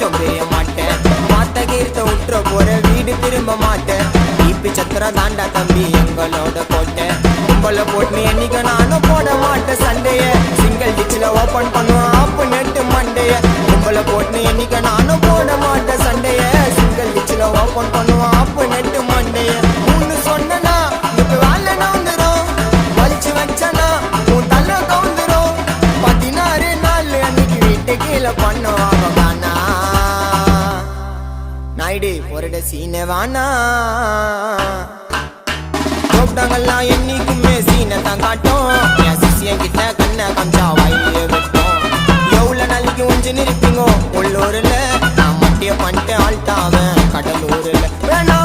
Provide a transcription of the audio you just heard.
கொஞ்சம் பெரிய மாட்டேன் மாத்த கீர்த்த உற்ற போற வீடு திரும்ப மாட்டேன் ஈப்பி சத்திரம் தாண்டா தம்பி எங்களோட கோட்டை கும்பல போட்டு என்னைக்கு நானும் போட மாட்டேன் சண்டைய சிங்கிள் டிச்சில் ஓப்பன் பண்ணுவேன் ஆப்பு நெட்டு மண்டைய கும்பல போட்டு என்னைக்கு நானும் போட மாட்டேன் சண்டைய சிங்கிள் டிச்சில் ஓப்பன் பண்ணுவேன் ஆப்பு நெட்டு மண்டைய ஒன்னு சொன்னா இப்ப வேலை நவுந்துரும் வலிச்சு வச்சனா உன் தள்ள கவுந்துரும் 16 நாள் அன்னைக்கு வீட்டு கீழே பண்ணுவாங்க கானா நாயுடு ஒரு சீனை வானா கூப்பிட்டாங்கல்லாம் என்னைக்குமே சீனை தான் காட்டும் என் சிசியன் கிட்ட கண்ணை கஞ்சா வாயிலே விட்டோம் எவ்வளவு நாளைக்கு ஒஞ்சு நிற்பீங்க உள்ளூர்ல நான் மட்டிய பண்ணிட்டு ஆள்தாவேன் கடலூர்ல வேணா